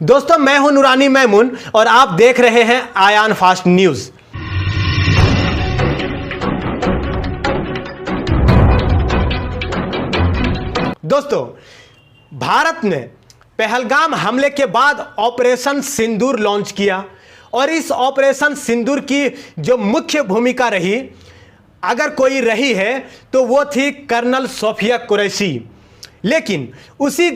दोस्तों, मैं हूं नूरानी मैमून और आप देख रहे हैं आयान फास्ट न्यूज। दोस्तों, भारत ने पहलगाम हमले के बाद ऑपरेशन सिंदूर लॉन्च किया और इस ऑपरेशन सिंदूर की जो मुख्य भूमिका रही, अगर कोई रही है तो वो थी कर्नल सोफिया कुरैशी। लेकिन उसी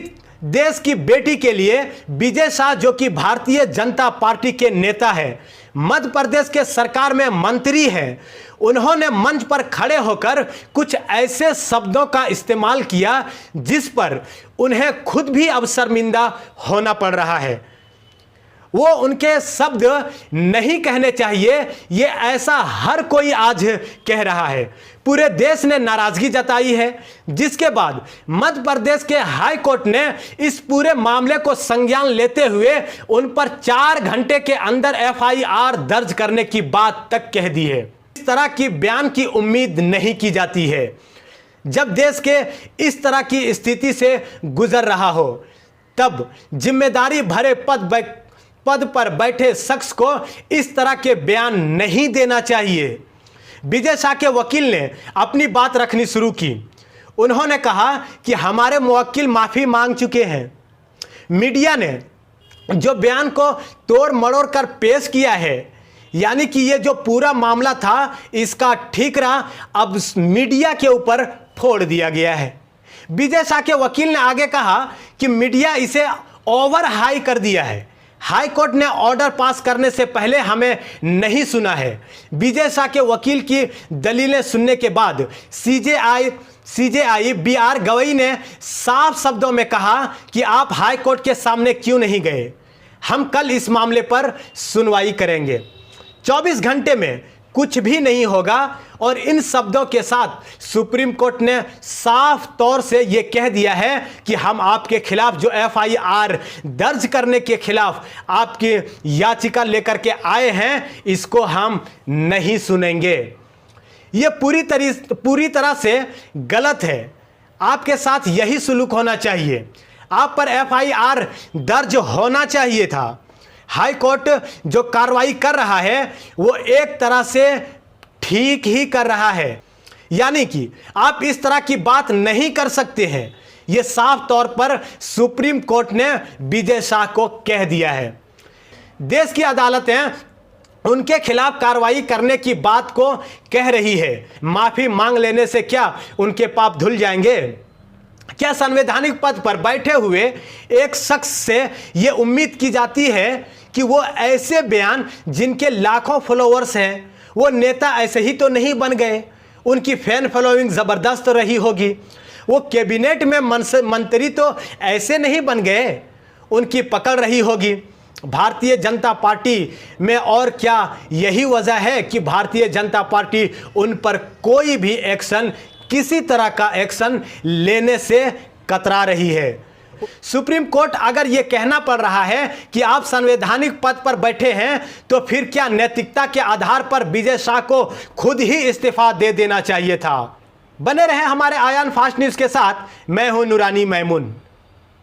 देश की बेटी के लिए विजय शाह, जो कि भारतीय जनता पार्टी के नेता है, मध्य प्रदेश के सरकार में मंत्री हैं, उन्होंने मंच पर खड़े होकर कुछ ऐसे शब्दों का इस्तेमाल किया जिस पर उन्हें खुद भी अब शर्मिंदा होना पड़ रहा है। वो उनके शब्द नहीं कहने चाहिए, ये ऐसा हर कोई आज कह रहा है। पूरे देश ने नाराजगी जताई है, जिसके बाद मध्य प्रदेश के हाई कोर्ट ने इस पूरे मामले को संज्ञान लेते हुए उन पर 4 घंटे के अंदर एफआईआर दर्ज करने की बात तक कह दी है। इस तरह की बयान की उम्मीद नहीं की जाती है जब देश के इस तरह की स्थिति से गुजर रहा हो। तब जिम्मेदारी भरे पद पर बैठे शख्स को इस तरह के बयान नहीं देना चाहिए। विजय शाह के वकील ने अपनी बात रखनी शुरू की। उन्होंने कहा कि हमारे मुवक्किल माफ़ी मांग चुके हैं। मीडिया ने जो बयान को तोड़ मरोड़ कर पेश किया है, यानी कि ये जो पूरा मामला था, इसका ठीकरा अब मीडिया के ऊपर फोड़ दिया गया है। विजय शाह के वकील ने आगे कहा कि मीडिया इसे ओवर हाई कर दिया है। हाई कोर्ट ने ऑर्डर पास करने से पहले हमें नहीं सुना है। विजय शाह के वकील की दलीलें सुनने के बाद सीजेआई बीआर गवई ने साफ शब्दों में कहा कि आप हाई कोर्ट के सामने क्यों नहीं गए, हम कल इस मामले पर सुनवाई करेंगे। 24 घंटे में कुछ भी नहीं होगा। और इन शब्दों के साथ सुप्रीम कोर्ट ने साफ तौर से यह कह दिया है कि हम आपके खिलाफ जो एफआईआर दर्ज करने के खिलाफ आपकी याचिका लेकर के आए हैं, इसको हम नहीं सुनेंगे। यह पूरी तरह से गलत है। आपके साथ यही सुलूक होना चाहिए। आप पर एफआईआर दर्ज होना चाहिए था। हाई कोर्ट जो कार्रवाई कर रहा है वो एक तरह से ठीक ही कर रहा है, यानी कि आप इस तरह की बात नहीं कर सकते हैं। यह साफ तौर पर सुप्रीम कोर्ट ने विजय शाह को कह दिया है। देश की अदालतें उनके खिलाफ कार्रवाई करने की बात को कह रही है। माफी मांग लेने से क्या उनके पाप धुल जाएंगे? क्या संवैधानिक पद पर बैठे हुए एक शख्स से यह उम्मीद की जाती है कि वो ऐसे बयान, जिनके लाखों फॉलोअर्स हैं, वो नेता ऐसे ही तो नहीं बन गए, उनकी फैन फॉलोइंग ज़बरदस्त रही होगी, वो कैबिनेट में मंत्री तो ऐसे नहीं बन गए, उनकी पकड़ रही होगी भारतीय जनता पार्टी में। और क्या यही वजह है कि भारतीय जनता पार्टी उन पर कोई भी एक्शन, किसी तरह का एक्शन लेने से कतरा रही है? सुप्रीम कोर्ट अगर यह कहना पड़ रहा है कि आप संवैधानिक पद पर बैठे हैं, तो फिर क्या नैतिकता के आधार पर विजय शाह को खुद ही इस्तीफा दे देना चाहिए था? बने रहें हमारे आयान फास्ट न्यूज़ के साथ। मैं हूं नूरानी मैमून।